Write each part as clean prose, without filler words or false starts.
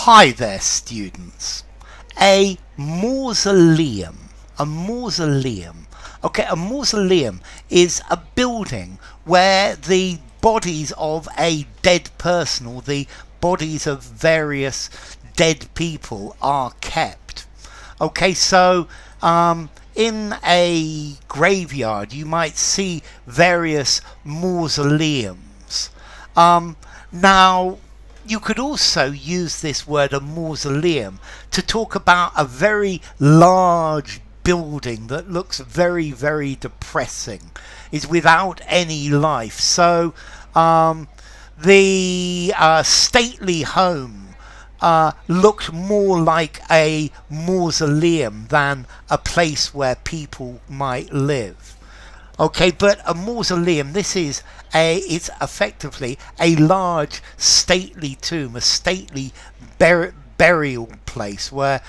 Hi there, students. A mausoleum. A mausoleum. Okay, a mausoleum is a building where the bodies of a dead person or the bodies of various dead people are kept. Okay, so in a graveyard you might see various mausoleums. Now, you could also use this word, a mausoleum, to talk about a very large building that looks very, very depressing, is without any life. So the stately home looked more like a mausoleum than a place where people might live. Okay, but a mausoleum, it's effectively a large stately tomb, a stately burial place where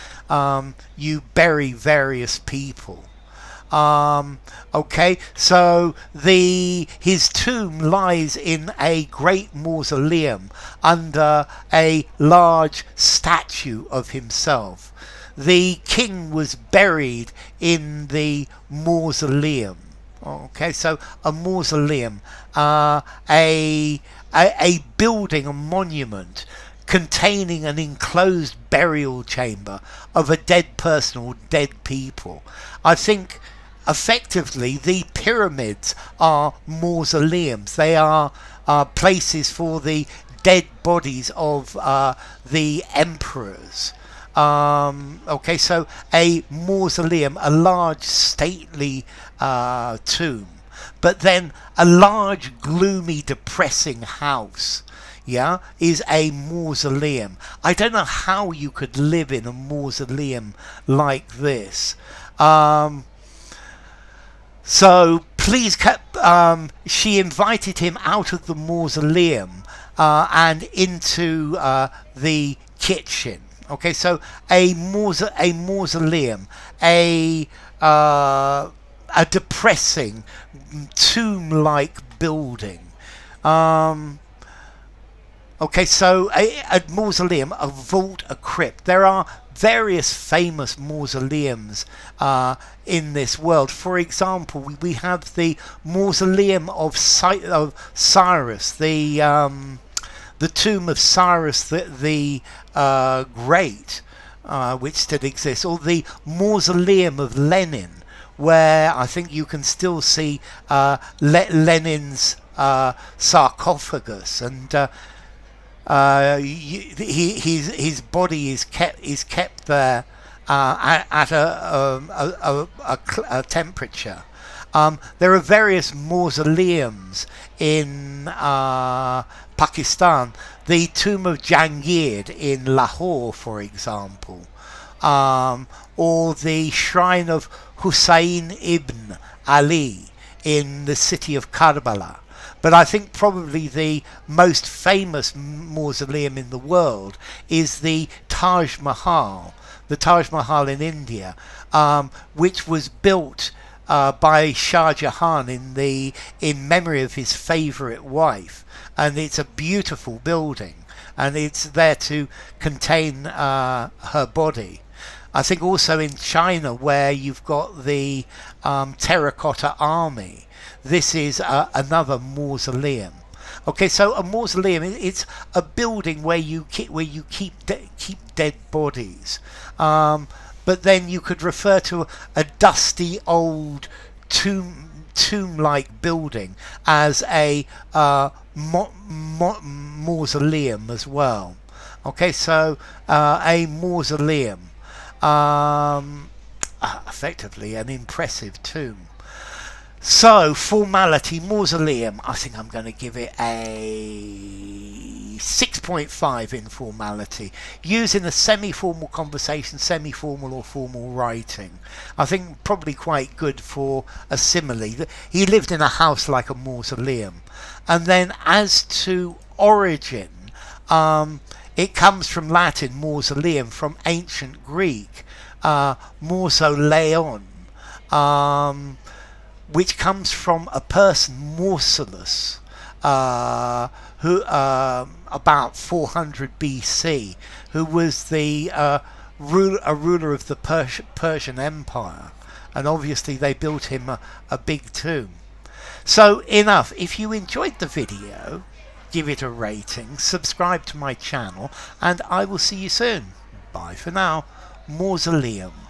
you bury various people. Okay, so his tomb lies in a great mausoleum under a large statue of himself. The king was buried in the mausoleum. Okay, so a mausoleum, a building, a monument containing an enclosed burial chamber of a dead person or dead people. I think effectively the pyramids are mausoleums. They are places for the dead bodies of the emperors. Okay, so a mausoleum, a large stately tomb, but then a large gloomy depressing house, yeah, is a mausoleum. I don't know how you could live in a mausoleum like this. So please, she invited him out of the mausoleum and into the kitchen. Okay, so a mausoleum, a depressing tomb-like building. Okay, so a mausoleum, a vault, a crypt. There are various famous mausoleums in this world. For example, we have the mausoleum of Cyrus, the tomb of Cyrus the Great, which still exists, or the mausoleum of Lenin, where I think you can still see Lenin's sarcophagus, and his body is kept there at a temperature. There are various mausoleums in Pakistan. The tomb of Jahangir in Lahore, for example, or the shrine of Hussein ibn Ali in the city of Karbala. But I think probably the most famous mausoleum in the world is the Taj Mahal in India, which was built by Shah Jahan in memory of his favourite wife, and it's a beautiful building, and it's there to contain her body. I think also in China, where you've got the terracotta army, this is another mausoleum. Okay, so a mausoleum, it's a building where you keep dead bodies. But then you could refer to a dusty old tomb-like building as a mausoleum as well. Okay, so a mausoleum, effectively an impressive tomb. So, formality, mausoleum, I think I'm going to give it a 6.5 in formality. Used in a semi-formal conversation, semi-formal or formal writing. I think probably quite good for a simile. He lived in a house like a mausoleum. And then as to origin, it comes from Latin, mausoleum, from ancient Greek, mausoleon, which comes from a person, Mausolus, who about 400 BC, who was the a ruler of the Persian Empire, and obviously they built him a big tomb. So enough. If you enjoyed the video, give it a rating, subscribe to my channel, and I will see you soon. Bye for now. Mausoleum.